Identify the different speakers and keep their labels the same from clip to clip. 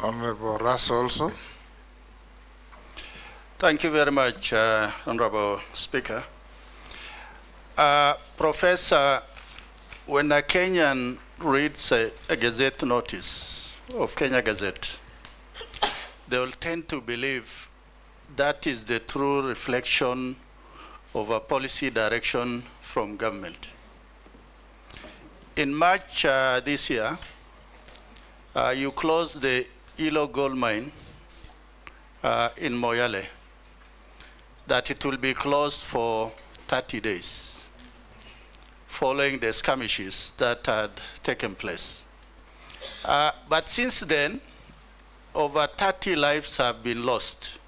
Speaker 1: Honorable Russ also.
Speaker 2: Thank you very much, Honorable Speaker. Professor, when a Kenyan reads a Gazette notice of Kenya Gazette, they will tend to believe that is the true reflection of a policy direction from government. In March this year, you closed the Ilo gold mine in Moyale, that it will be closed for 30 days following the skirmishes that had taken place. But since then, over 30 lives have been lost,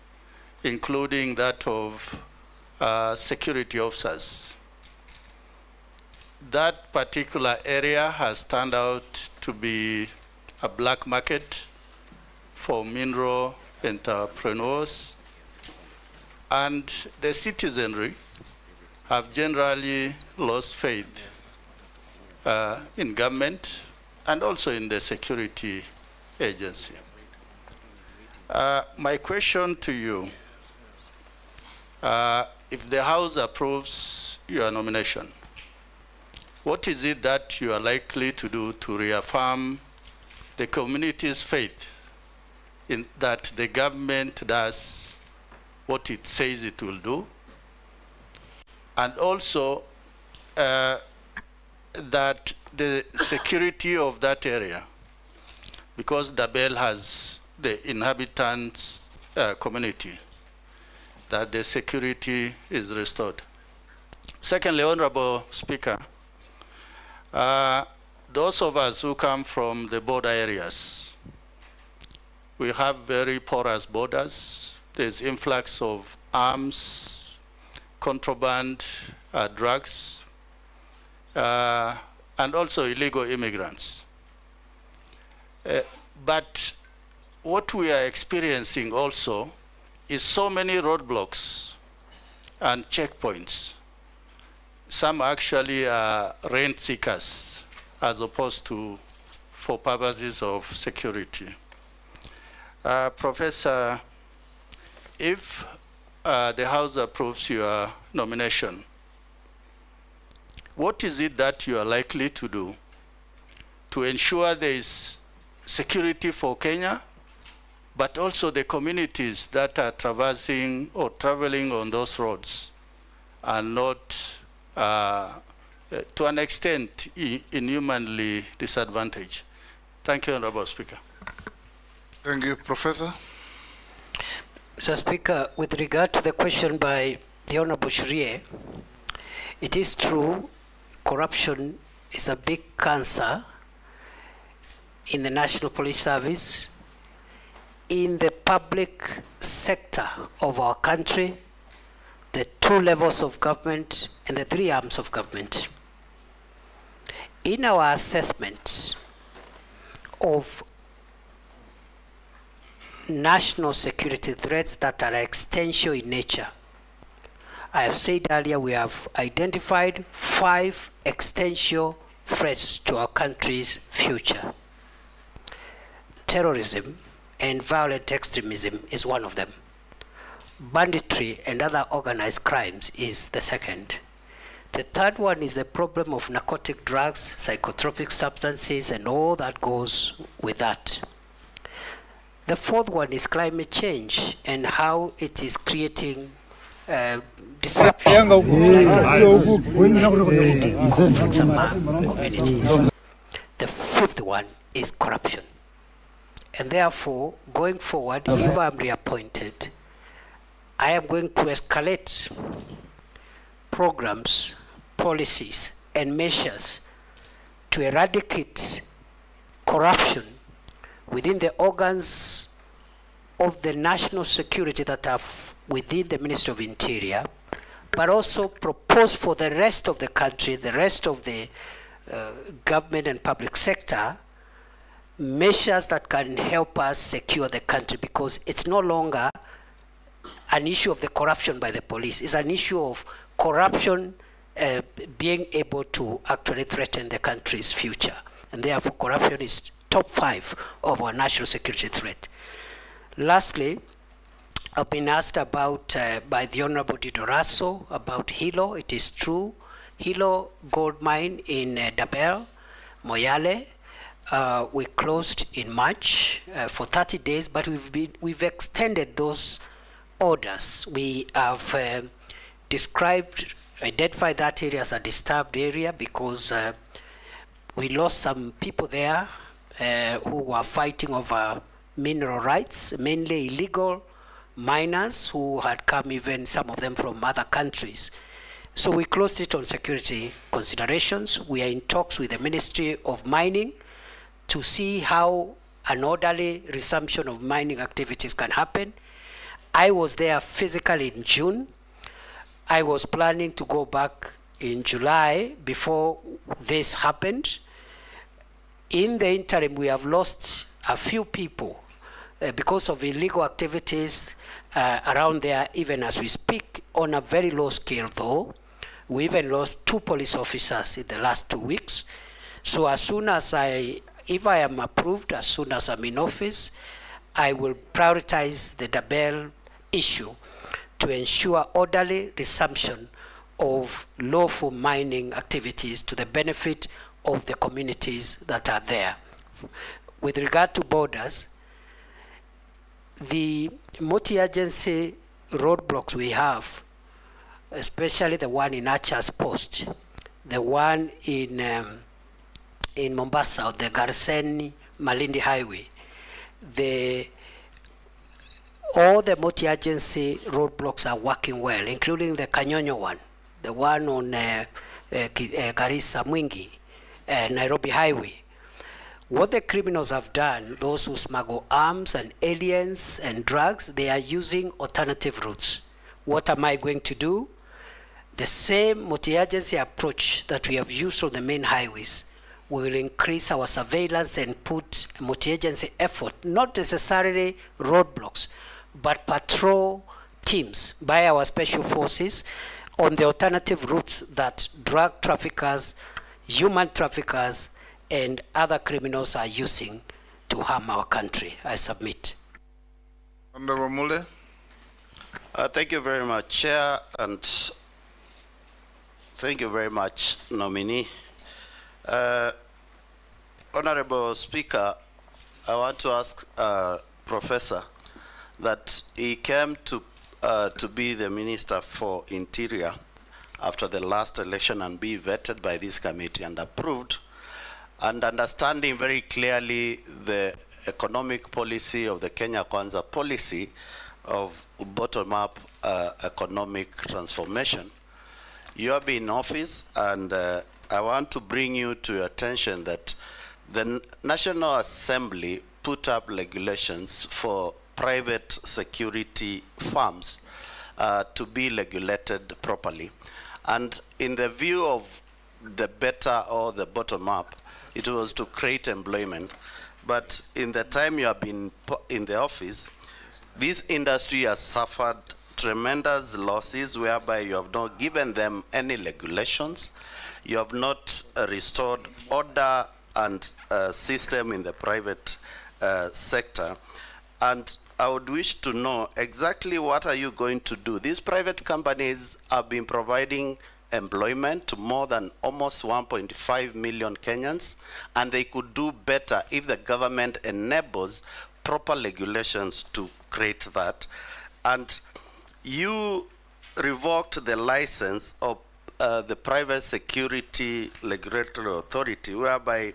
Speaker 2: including that of security officers. That particular area has turned out to be a black market for mineral entrepreneurs, and the citizenry have generally lost faith in government and also in the security agency. My question to you, if the House approves your nomination, what is it that you are likely to do to reaffirm the community's faith in that the government does what it says it will do, and also that the security of that area, because Dabel has the inhabitants community, that the security is restored. Secondly, Honorable Speaker, those of us who come from the border areas, we have very porous borders. There's influx of arms, contraband, drugs, and also illegal immigrants. But what we are experiencing also is so many roadblocks and checkpoints. Some actually are rent seekers as opposed to for purposes of security. Professor, if the House approves your nomination, what is it that you are likely to do to ensure there is security for Kenya, but also the communities that are traversing or traveling on those roads are not, to an extent, inhumanly disadvantaged? Thank you, Honorable Speaker.
Speaker 1: Thank you, Professor.
Speaker 3: Mr. Speaker, with regard to the question by the Honorable Shurie, it is true corruption is a big cancer in the National Police Service, in the public sector of our country, the 2 levels of government, and the 3 arms of government. In our assessment of national security threats that are existential in nature, I have said earlier we have identified 5 existential threats to our country's future. Terrorism and violent extremism is one of them. Banditry and other organized crimes is the second. The third one is the problem of narcotic drugs, psychotropic substances, and all that goes with that. The fourth one is climate change and how it is creating disruption of livelihoods and creating conflicts among communities. The fifth one is corruption. And therefore, going forward, if I'm reappointed, I am going to escalate programs, policies, and measures to eradicate corruption within the organs of the national security that are within the Ministry of Interior, but also propose for the rest of the country, the rest of the government and public sector, measures that can help us secure the country, because it's no longer an issue of the corruption by the police. It's an issue of corruption being able to actually threaten the country's future. And therefore, corruption is top 5 of our national security threat. Lastly, I've been asked about by the Honorable Dido Raso about Hilo. It is true. Hilo gold mine in Dabel, Moyale, we closed in March for 30 days, but we've extended those orders. We have identified that area as a disturbed area because we lost some people there who were fighting over mineral rights, mainly illegal miners who had come, even some of them from other countries. So we closed it on security considerations. We are in talks with the Ministry of Mining to see how an orderly resumption of mining activities can happen. I was there physically in June. I was planning to go back in July before this happened. In the interim, we have lost a few people because of illegal activities around there, even as we speak, on a very low scale though. We even lost 2 police officers in the last 2 weeks. So as soon as if I am approved, as soon as I'm in office, I will prioritize the Dabel issue to ensure orderly resumption of lawful mining activities to the benefit of the communities that are there. With regard to borders, the multi-agency roadblocks we have, especially the one in Archer's Post, the one in Mombasa, the Garsen Malindi Highway, all the multi-agency roadblocks are working well, including the Kanyonyo one, the one on Garissa Mwingi, Nairobi Highway. What the criminals have done, those who smuggle arms and aliens and drugs, they are using alternative routes. What am I going to do? The same multi-agency approach that we have used on the main highways. We will increase our surveillance and put multi-agency effort, not necessarily roadblocks, but patrol teams by our special forces on the alternative routes that drug traffickers, human traffickers, and other criminals are using to harm our country. I submit.
Speaker 1: Honorable Mule.
Speaker 2: Thank you very much, Chair, and thank you very much, nominee. Honorable Speaker, I want to ask Professor that he came to be the Minister for Interior after the last election and be vetted by this committee and approved, and understanding very clearly the economic policy of the Kenya Kwanza policy of bottom-up economic transformation. You have been in office, and I want to bring you to your attention that the National Assembly put up regulations for private security firms to be regulated properly. And in the view of the better or the bottom up, it was to create employment. But in the time you have been in the office, this industry has suffered tremendous losses whereby you have not given them any regulations. You have not restored order and system in the private sector. And I would wish to know exactly what are you going to do. These private companies have been providing employment to more than almost 1.5 million Kenyans, and they could do better if the government enables proper regulations to create that. And you revoked the license of the Private Security Regulatory Authority, whereby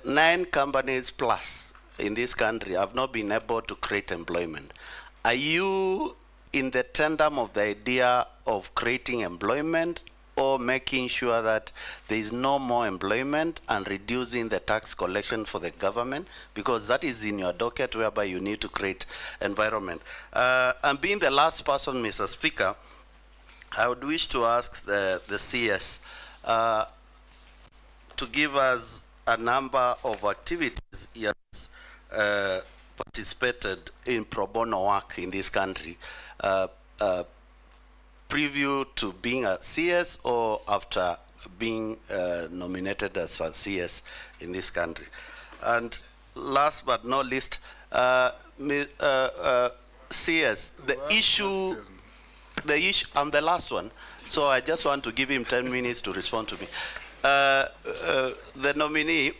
Speaker 2: 9 companies plus in this country have not been able to create employment. Are you in the tandem of the idea of creating employment, or making sure that there is no more employment and reducing the tax collection for the government? Because that is in your docket, whereby you need to create environment. And being the last person, Mr. Speaker, I would wish to ask the CS to give us a number of activities he has participated in pro bono work in this country, preview to being a CS or after being nominated as a CS in this country. And last but not least, CS, the issue, I'm the last one, so I just want to give him 10 minutes to respond to me. The nominee,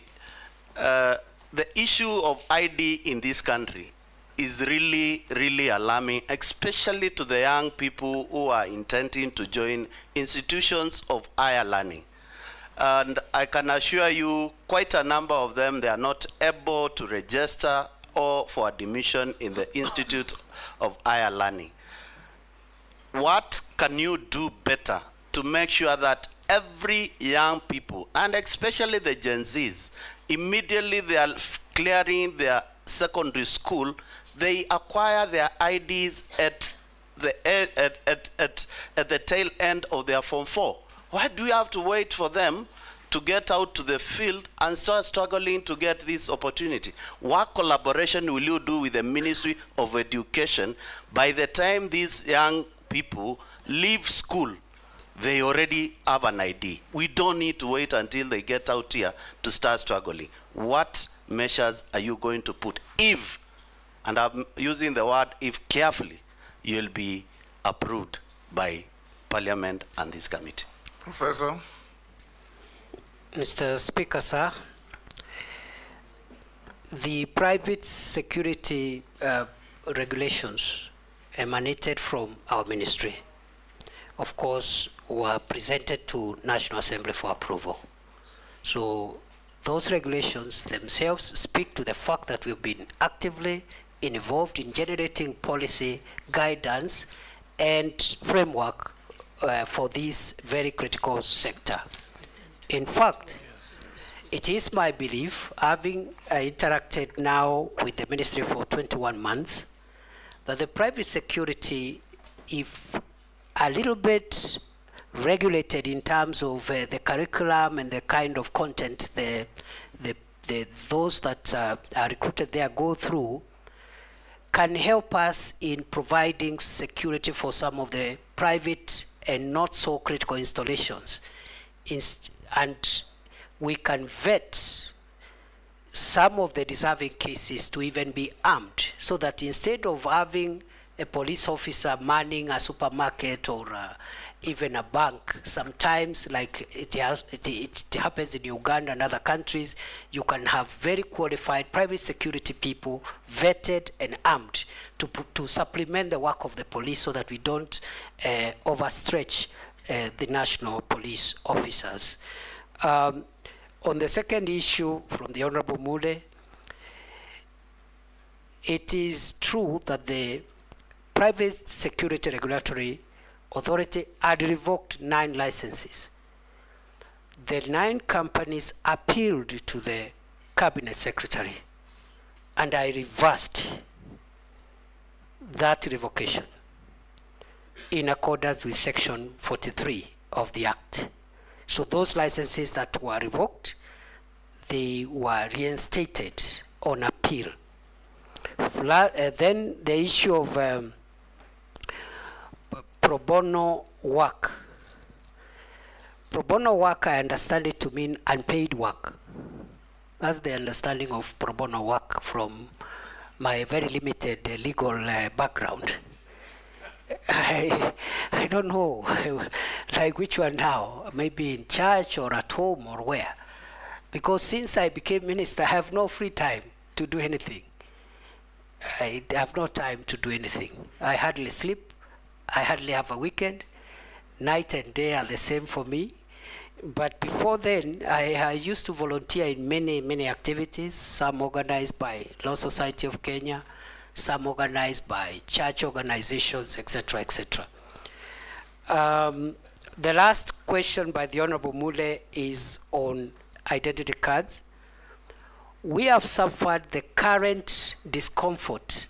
Speaker 2: the issue of ID in this country is really, really alarming, especially to the young people who are intending to join institutions of higher learning. And I can assure you, quite a number of them, they are not able to register or for admission in the Institute of Higher Learning. What can you do better to make sure that every young people, and especially the Gen Zs, immediately they are clearing their secondary school, they acquire their IDs at the tail end of their Form 4? Why do we have to wait for them to get out to the field and start struggling to get this opportunity? What collaboration will you do with the Ministry of Education? By the time these young people leave school, they already have an ID. We don't need to wait until they get out here to start struggling. What measures are you going to put if, and I'm using the word if carefully, you'll be approved by Parliament and this committee?
Speaker 1: Professor.
Speaker 3: Mr. Speaker, sir, the private security regulations emanated from our ministry, of course, were presented to National Assembly for approval. So those regulations themselves speak to the fact that we've been actively involved in generating policy, guidance, and framework for this very critical sector. In fact, it is my belief, having interacted now with the ministry for 21 months, that the private security, if a little bit regulated in terms of the curriculum and the kind of content those that are recruited there go through, can help us in providing security for some of the private and not so critical installations. And we can vet some of the deserving cases to even be armed, so that instead of having a police officer manning a supermarket or even a bank, sometimes like it happens in Uganda and other countries, you can have very qualified private security people vetted and armed to supplement the work of the police, so that we don't overstretch the national police officers. On the second issue from the Honorable Mule, it is true that the Private Security Regulatory Authority had revoked 9 licenses. The 9 companies appealed to the Cabinet Secretary, and I reversed that revocation in accordance with Section 43 of the Act. So those licenses that were revoked, they were reinstated on appeal. Then the issue of pro bono work. Pro bono work, I understand it to mean unpaid work. That's the understanding of pro bono work from my very limited legal background. I don't know, like which one now, maybe in church or at home or where. Because since I became minister, I have no free time to do anything. I have no time to do anything. I hardly sleep. I hardly have a weekend. Night and day are the same for me. But before then, I used to volunteer in many, many activities, some organized by Law Society of Kenya, some organized by church organizations, etc., etc. The last question by the Honorable Mule is on identity cards. We have suffered the current discomfort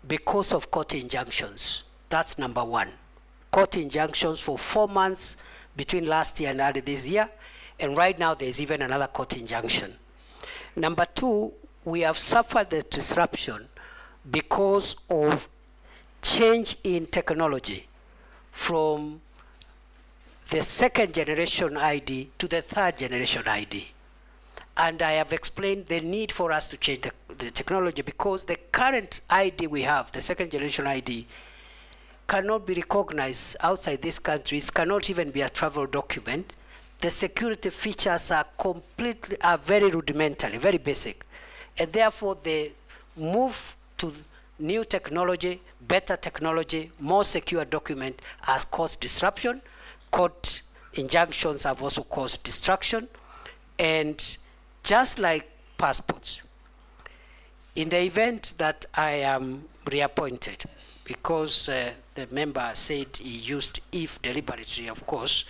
Speaker 3: because of court injunctions. That's number one. Court injunctions for 4 months between last year and early this year, and right now there's even another court injunction. Number two, we have suffered the disruption because of change in technology from the 2nd generation ID to the 3rd generation ID. And I have explained the need for us to change the technology, because the current ID we have, the second generation ID, cannot be recognized outside this country. It cannot even be a travel document. The security features are very rudimentary, very basic. And therefore the move to new technology, better technology, more secure document has caused disruption. Court injunctions have also caused distraction. And just like passports, in the event that I am reappointed, because the member said he used if deliberately, of course,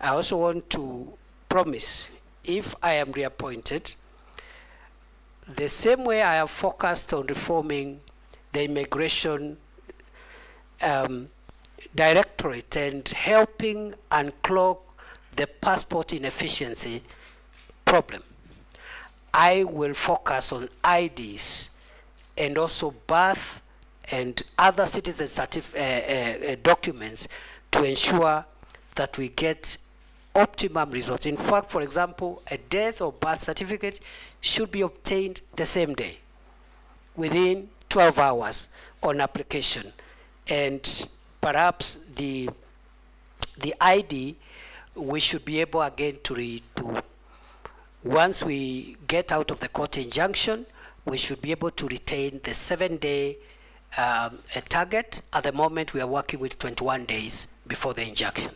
Speaker 3: I also want to promise, if I am reappointed, the same way I have focused on reforming the immigration directorate and helping unclog the passport inefficiency problem, I will focus on IDs and also birth and other citizen documents to ensure that we get optimum results. In fact, for example, a death or birth certificate should be obtained the same day, within 12 hours on application. And perhaps the ID, we should be able again to once we get out of the court injunction, we should be able to retain the 7-day target. At the moment, we are working with 21 days before the injunction.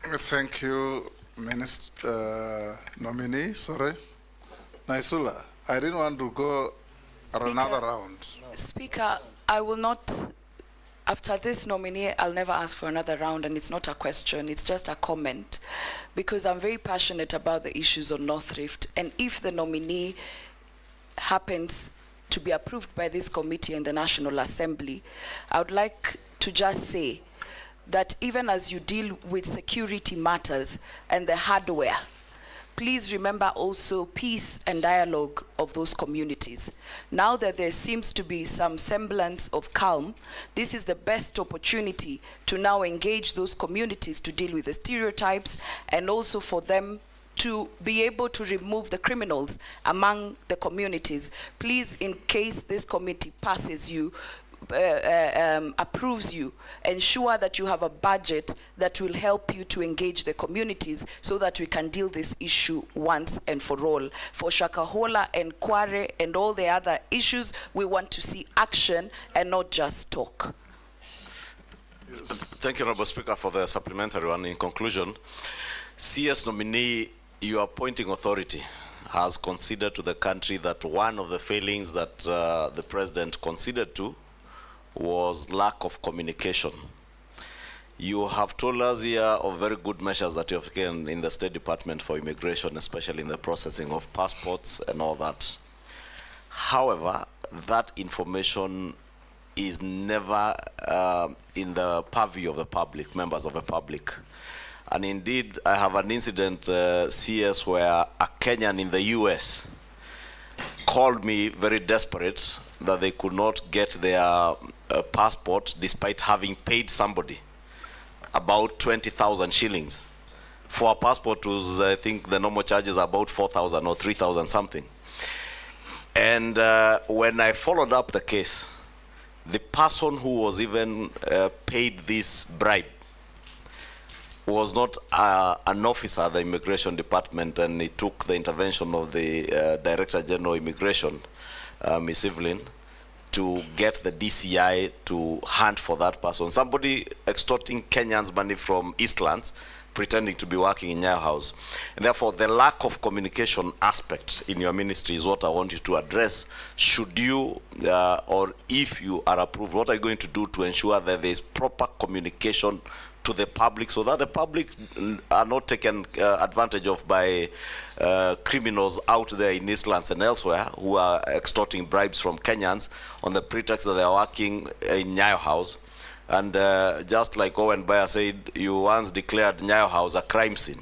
Speaker 1: Thank you, Minister nominee. Sorry, Naisula. I didn't want to go another round.
Speaker 4: Speaker, I will not. After this nominee, I'll never ask for another round, and it's not a question, it's just a comment, because I'm very passionate about the issues on North Rift, and if the nominee happens to be approved by this committee and the National Assembly, I would like to just say that even as you deal with security matters and the hardware, please remember also peace and dialogue of those communities. Now that there seems to be some semblance of calm, this is the best opportunity to now engage those communities to deal with the stereotypes, and also for them to be able to remove the criminals among the communities. Please, in case this committee passes you, approves you, ensure that you have a budget that will help you to engage the communities so that we can deal this issue once and for all. For Shakahola and Kware and all the other issues, we want to see action and not just talk.
Speaker 5: Yes. Thank you, Honourable Speaker, for the supplementary one. In conclusion, CS nominee, your appointing authority has considered to the country that one of the failings that the President considered to was lack of communication. You have told us here of very good measures that you have taken in the State Department for immigration, especially in the processing of passports and all that. However, that information is never in the purview of the public, members of the public. And indeed, I have an incident, CS, where a Kenyan in the US called me very desperate that they could not get their passport despite having paid somebody about 20,000 shillings. For a passport was, I think the normal charges are about 4,000 or 3,000 something. And when I followed up the case, the person who was even paid this bribe was not an officer at the Immigration Department, and it took the intervention of the Director General of Immigration, Ms. Evelyn, to get the DCI to hunt for that person. Somebody extorting Kenyans' money from Eastlands, pretending to be working in Nyayo House. And therefore, the lack of communication aspect in your ministry is what I want you to address. Should you, or if you are approved, what are you going to do to ensure that there is proper communication to the public, so that the public are not taken advantage of by criminals out there in Eastlands and elsewhere who are extorting bribes from Kenyans on the pretext that they are working in Nyayo House? And just like Owen Bayer said, you once declared Nyayo House a crime scene.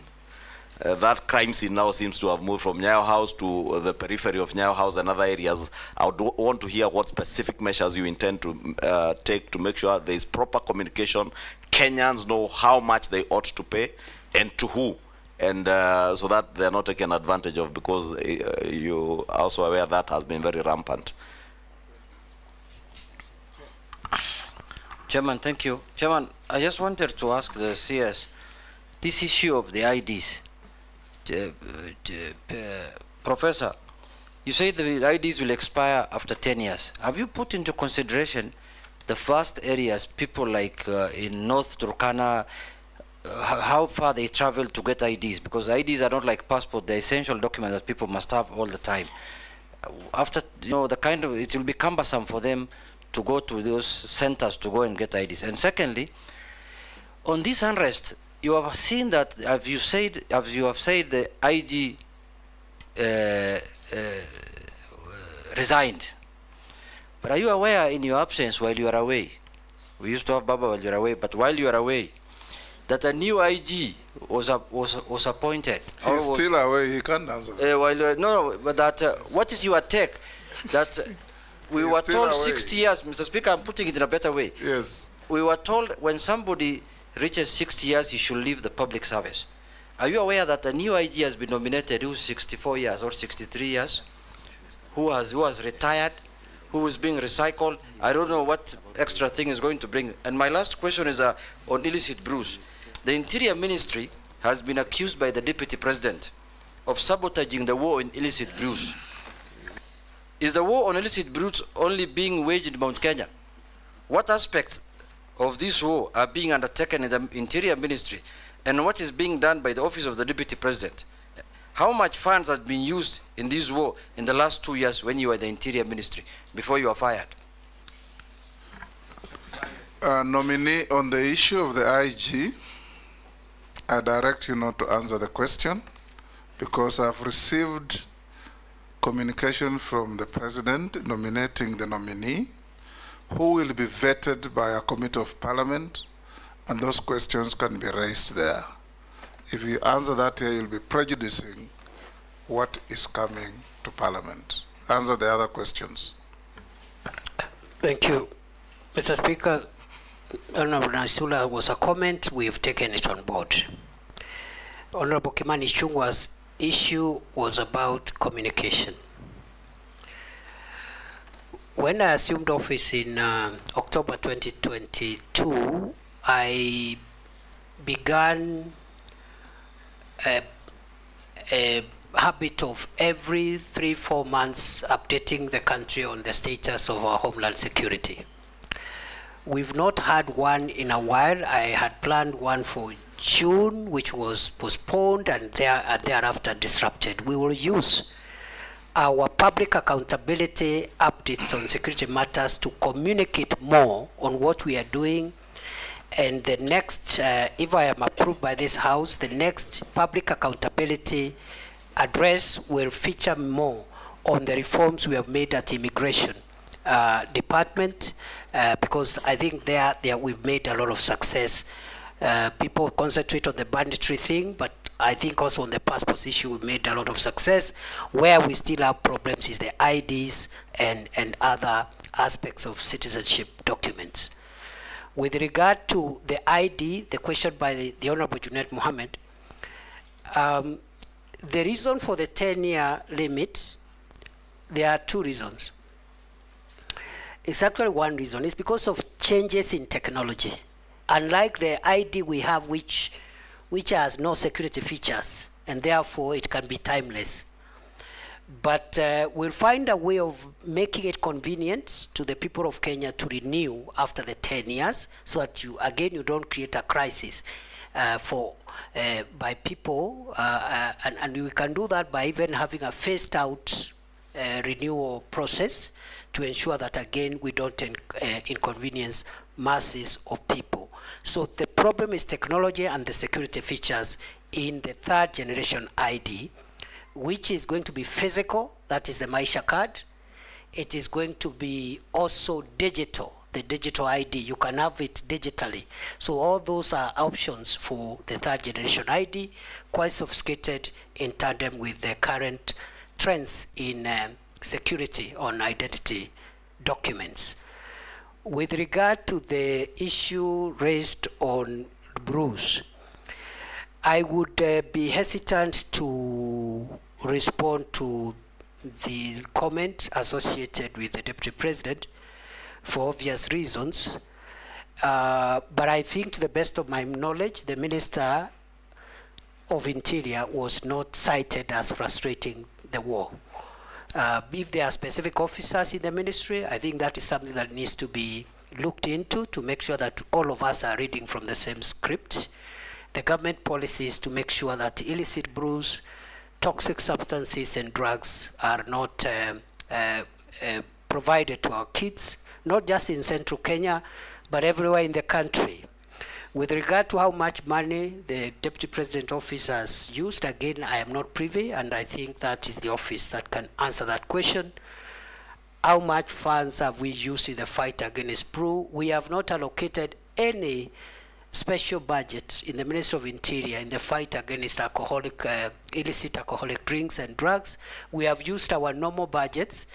Speaker 5: That crime scene now seems to have moved from Nyayo House to the periphery of Nyayo House and other areas. I would want to hear what specific measures you intend to take to make sure there is proper communication. Kenyans know how much they ought to pay and to who and so that they're not taken advantage of, because you are also aware that has been very rampant.
Speaker 6: Chairman, thank you. Chairman, I just wanted to ask the CS, this issue of the IDs. Professor, you say the IDs will expire after 10 years. Have you put into consideration the vast areas, people like in North Turkana, how far they travel to get IDs? Because IDs are not like passport, they're essential documents that people must have all the time. After, you know, it will be cumbersome for them to go to those centers to go and get IDs. And secondly, on this unrest, you have seen that, as you have said, the ID resigned. But are you aware, in your absence while you are away, we used to have Baba while you are away, but while you are away, that a new IG was appointed?
Speaker 1: He's still away, he can't answer that.
Speaker 6: No, but that, what is your take? That we were told away. 60 years, Mr. Speaker, I'm putting it in a better way.
Speaker 1: Yes.
Speaker 6: We were told when somebody reaches 60 years, he should leave the public service. Are you aware that a new IG has been nominated who's 64 years or 63 years, who has retired, who is being recycled? I don't know what extra thing is going to bring. And my last question is on illicit brews. The Interior Ministry has been accused by the Deputy President of sabotaging the war on illicit brews. Is the war on illicit brews only being waged in Mount Kenya? What aspects of this war are being undertaken in the Interior Ministry, and what is being done by the Office of the Deputy President? How much funds have been used in this war in the last 2 years when you were the Interior Ministry, before you were fired?
Speaker 1: Nominee, on the issue of the IG, I direct you not to answer the question, because I've received communication from the President nominating the nominee, who will be vetted by a committee of parliament, and those questions can be raised there. If you answer that here, you'll be prejudicing what is coming to parliament. Answer the other questions.
Speaker 3: Thank you. Mr. Speaker, Honorable Naisula was a comment, we've taken it on board. Honorable Kimani Ichung'wah's issue was about communication. When I assumed office in October 2022, I began a habit of every 3-4 months updating the country on the status of our homeland security. We've not had one in a while. I had planned one for June, which was postponed and thereafter disrupted. We will use our public accountability updates on security matters to communicate more on what we are doing. And the next, if I am approved by this House, the next public accountability address will feature more on the reforms we have made at Immigration Department, because I think there we've made a lot of success. People concentrate on the banditry thing, but I think also on the passport issue we made a lot of success. Where we still have problems is the IDs and other aspects of citizenship documents. With regard to the ID, the question by the Honorable Junaid Mohammed, the reason for the 10-year limit, there are two reasons. It's actually one reason. It's because of changes in technology. Unlike the ID we have, which has no security features, and therefore it can be timeless. But we'll find a way of making it convenient to the people of Kenya to renew after the 10 years, so that you don't create a crisis by people, and we can do that by even having a phased out renewal process to ensure that again we don't inconvenience masses of people. So the problem is technology and the security features in the third generation ID, which is going to be physical, that is the Maisha card. It is going to be also digital, the digital ID. You can have it digitally. So all those are options for the third generation ID, quite sophisticated in tandem with the current trends in security on identity documents. With regard to the issue raised on Bruce, I would be hesitant to respond to the comment associated with the Deputy President for obvious reasons. But I think, to the best of my knowledge, the Minister of Interior was not cited as frustrating the war. If there are specific officers in the ministry, I think that is something that needs to be looked into to make sure that all of us are reading from the same script. The government policy is to make sure that illicit brews, toxic substances and drugs are not provided to our kids, not just in central Kenya, but everywhere in the country. With regard to how much money the Deputy President Office has used, again, I am not privy, and I think that is the office that can answer that question. How much funds have we used in the fight against brew? We have not allocated any special budget in the Ministry of Interior in the fight against illicit alcoholic drinks and drugs. We have used our normal budgets,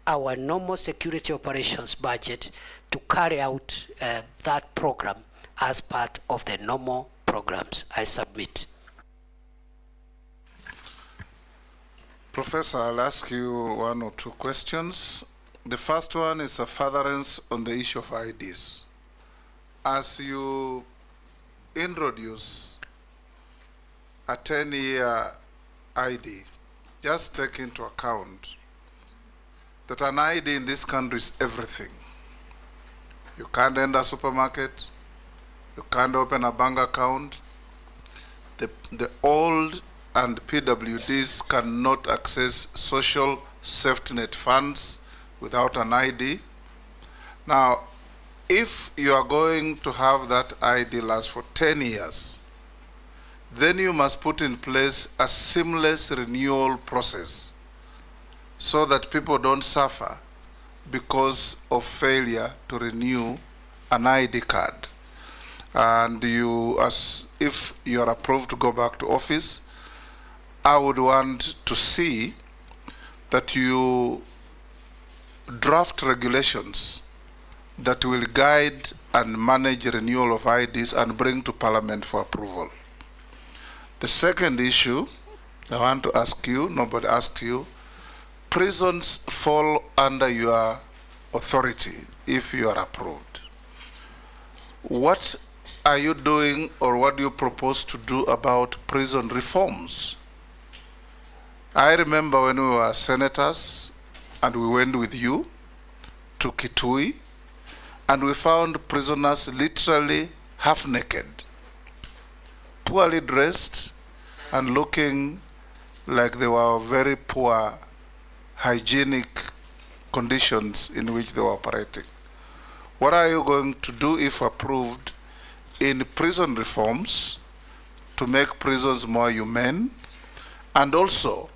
Speaker 3: our normal security operations budget, to carry out that program as part of the normal programs. I submit.
Speaker 1: Professor, I'll ask you one or two questions. The first one is a furtherance on the issue of IDs. As you introduce a 10-year ID, just take into account that an ID in this country is everything. You can't enter a supermarket, you can't open a bank account. The old and PWDs cannot access social safety net funds without an ID. Now, if you are going to have that ID last for 10 years, then you must put in place a seamless renewal process so that people don't suffer because of failure to renew an ID card. And if you are approved to go back to office, I would want to see that you draft regulations that will guide and manage renewal of IDs and bring to Parliament for approval. The second issue I want to ask you, nobody asked you, prisons fall under your authority if you are approved. What are you doing, or what do you propose to do about prison reforms? I remember when we were senators and we went with you to Kitui, and we found prisoners literally half naked, poorly dressed, and looking like they were very poor hygienic conditions in which they were operating. What are you going to do, if approved, in prison reforms to make prisons more humane? And also,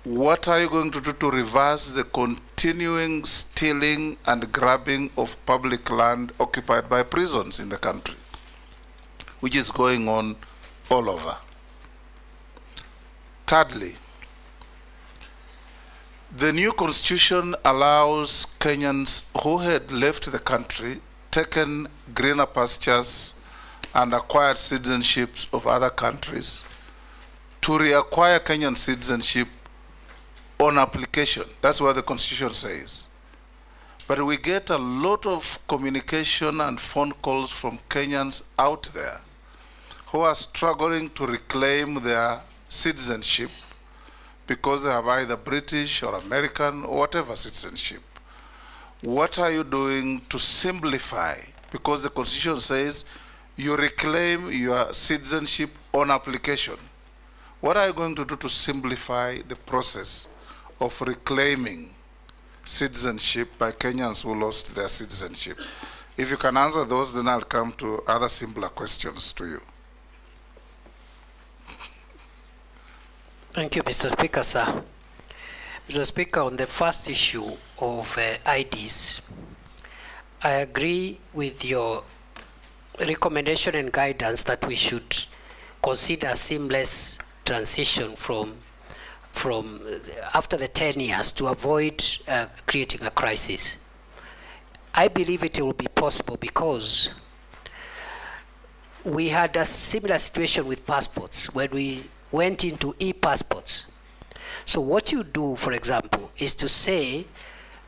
Speaker 1: what are you going to do to reverse the continuing stealing and grabbing of public land occupied by prisons in the country, which is going on all over? Thirdly, the new constitution allows Kenyans who had left the country, taken greener pastures, and acquired citizenships of other countries to reacquire Kenyan citizenship on application. That's what the constitution says. But we get a lot of communication and phone calls from Kenyans out there who are struggling to reclaim their citizenship because they have either British or American or whatever citizenship. What are you doing to simplify? Because the constitution says you reclaim your citizenship on application. What are you going to do to simplify the process of reclaiming citizenship by Kenyans who lost their citizenship? If you can answer those, then I'll come to other simpler questions to you.
Speaker 3: Thank you, Mr. Speaker, sir. Mr. Speaker, on the first issue of IDs, I agree with your recommendation and guidance that we should consider seamless transition from after the 10 years to avoid creating a crisis. I believe it will be possible because we had a similar situation with passports when we went into e-passports. So what you do, for example, is to say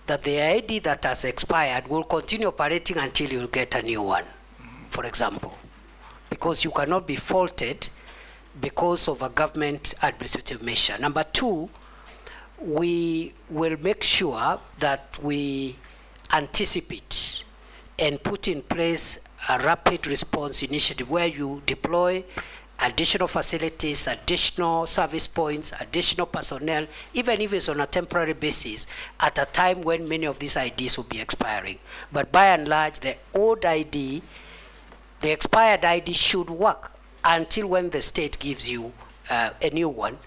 Speaker 3: that the ID that has expired will continue operating until you get a new one, for example, because you cannot be faulted because of a government administrative measure. Number two, we will make sure that we anticipate and put in place a rapid response initiative where you deploy additional facilities, additional service points, additional personnel, even if it's on a temporary basis, at a time when many of these IDs will be expiring. But by and large, the old ID, the expired ID should work until when the state gives you a new one,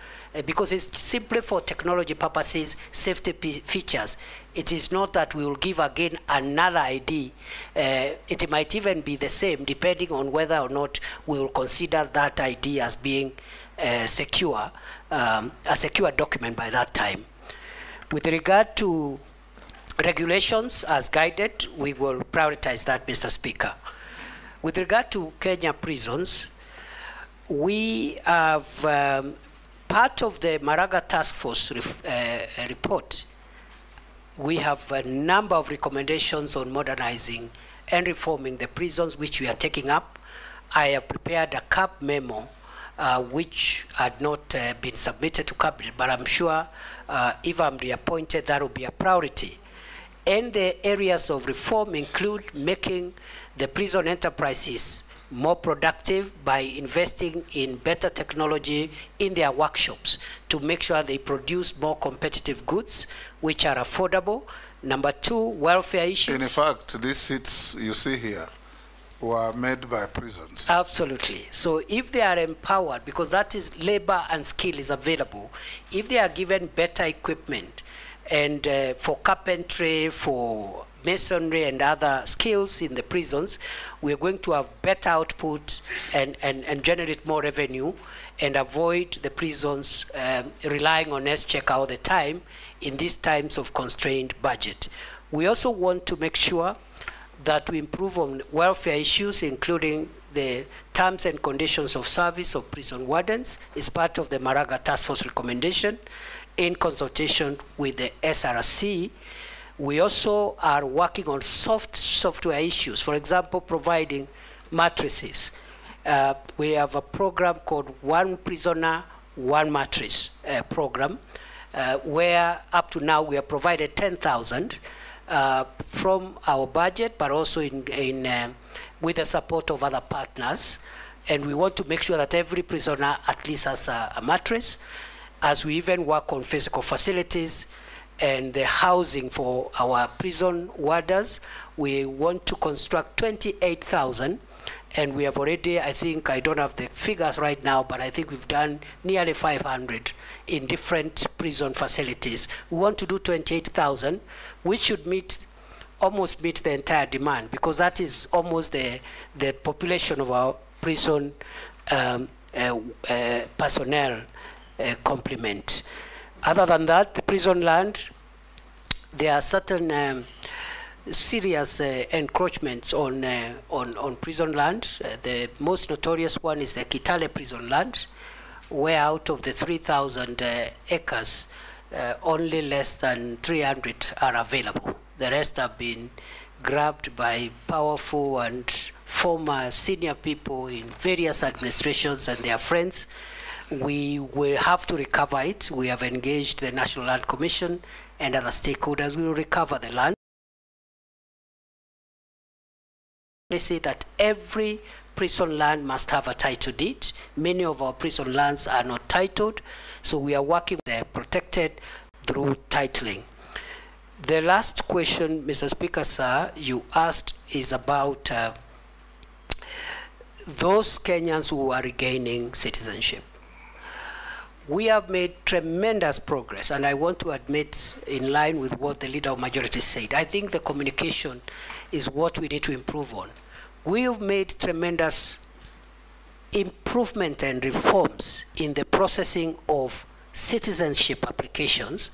Speaker 3: because it's simply for technology purposes, safety features. It is not that we will give again another ID. It might even be the same, depending on whether or not we will consider that ID as being secure, a secure document by that time. With regard to regulations as guided, we will prioritize that, Mr. Speaker. With regard to Kenya prisons, we have part of the Maraga Task Force report. We have a number of recommendations on modernizing and reforming the prisons, which we are taking up. I have prepared a CAB memo, which had not been submitted to Cabinet, but I'm sure if I'm reappointed, that will be a priority. And the areas of reform include making the prison enterprises more productive by investing in better technology in their workshops to make sure they produce more competitive goods which are affordable. Number two, welfare issues.
Speaker 1: In fact, these seats you see here were made by prisons.
Speaker 3: Absolutely. So if they are empowered, because that is labor and skill is available, if they are given better equipment and for carpentry, for masonry and other skills in the prisons, we're going to have better output and generate more revenue and avoid the prisons relying on S-check all the time in these times of constrained budget. We also want to make sure that we improve on welfare issues, including the terms and conditions of service of prison wardens. Is part of the Maraga Task Force recommendation in consultation with the SRC. We also are working on software issues, for example, providing mattresses. We have a program called One Prisoner, One Mattress program, where up to now we have provided 10,000 from our budget, but also with the support of other partners. And we want to make sure that every prisoner at least has a mattress, as we even work on physical facilities and the housing for our prison warders. We want to construct 28,000, and we have already, I think, I don't have the figures right now, but I think we've done nearly 500 in different prison facilities. We want to do 28,000, which should almost meet the entire demand, because that is almost the population of our prison personnel complement. Other than that, the prison land, there are certain serious encroachments on prison land. The most notorious one is the Kitale prison land, where out of the 3,000 acres, only less than 300 are available. The rest have been grabbed by powerful and former senior people in various administrations and their friends. We will have to recover it. We have engaged the National Land Commission and other stakeholders. We will recover the land. They say that every prison land must have a title deed. Many of our prison lands are not titled, so we are working with the protected through titling. The last question, Mr. Speaker, sir, you asked is about those Kenyans who are regaining citizenship. We have made tremendous progress, and I want to admit, in line with what the Leader of Majority said, I think the communication is what we need to improve on. We have made tremendous improvement and reforms in the processing of citizenship applications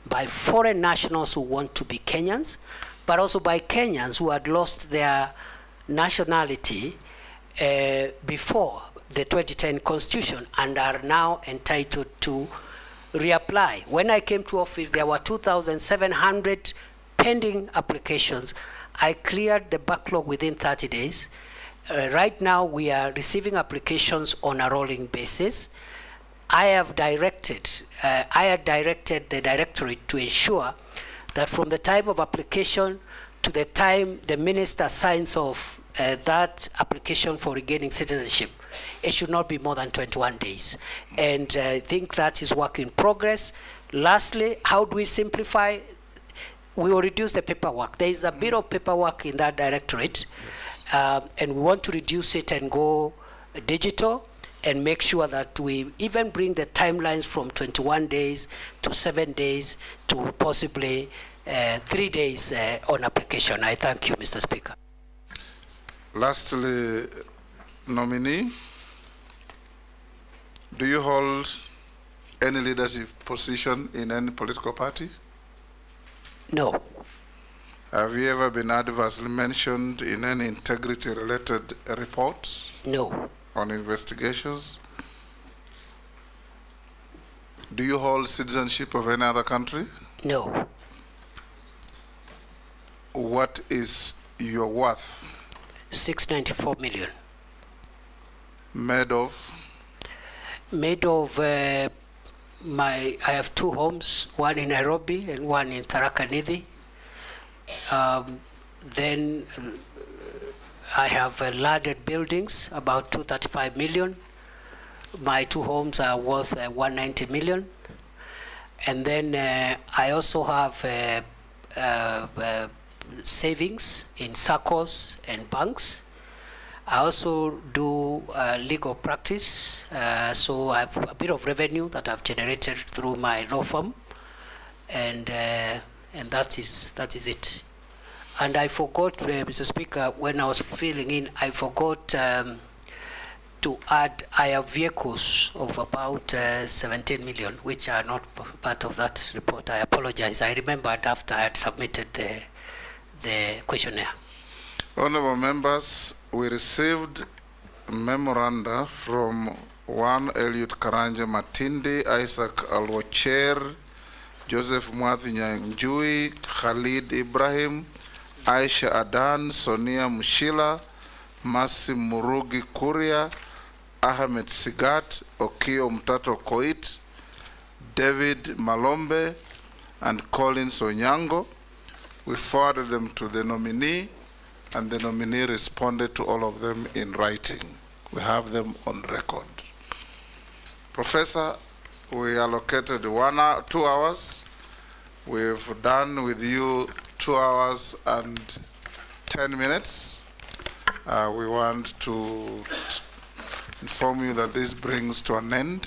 Speaker 3: by foreign nationals who want to be Kenyans, but also by Kenyans who had lost their nationality before the 2010 Constitution and are now entitled to reapply. When I came to office, there were 2,700 pending applications. I cleared the backlog within 30 days. Right now, we are receiving applications on a rolling basis. I had directed the Directorate to ensure that from the time of application to the time the minister signs off that application for regaining citizenship, it should not be more than 21 days. And I think that is work in progress. Lastly, how do we simplify? We will reduce the paperwork. There is a bit of paperwork in that Directorate, and we want to reduce it and go digital and make sure that we even bring the timelines from 21 days to 7 days to possibly 3 days on application. I thank you, Mr. Speaker.
Speaker 1: Lastly, nominee, do you hold any leadership position in any political party?
Speaker 3: No.
Speaker 1: Have you ever been adversely mentioned in any integrity-related reports?
Speaker 3: No.
Speaker 1: On investigations? Do you hold citizenship of any other country?
Speaker 3: No.
Speaker 1: What is your worth?
Speaker 3: 694 million.
Speaker 1: Made of?
Speaker 3: Made of I have 2 homes, one in Nairobi and one in Tharaka Nithi. Then I have landed buildings, about 235 million. My 2 homes are worth 190 million. And then I also have savings in SACCOs and banks. I also do legal practice, so I have a bit of revenue that I've generated through my law firm, and that is it. And I forgot, Mr. Speaker, when I was filling in, I forgot to add, I have vehicles of about 17 million, which are not part of that report. I apologize. I remembered after I had submitted the questionnaire.
Speaker 1: Honorable members, we received memoranda from one Eliud Karanja Matindi, Isaac Alwacher, Joseph Mwathi Nyanjui, Khalid Ibrahim, Aisha Adan, Sonia Mushila, Masi Murugi Kuria, Ahmed Sigat, Okio Mtato Koit, David Malombe, and Collins Onyango. We forwarded them to the nominee, and the nominee responded to all of them in writing. We have them on record. Professor, we allocated 2 hours. We've done with you 2 hours and 10 minutes. We want to inform you that this brings to an end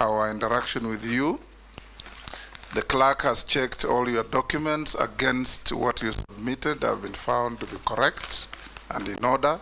Speaker 1: our interaction with you. The clerk has checked all your documents against what you submitted have been found to be correct and in order.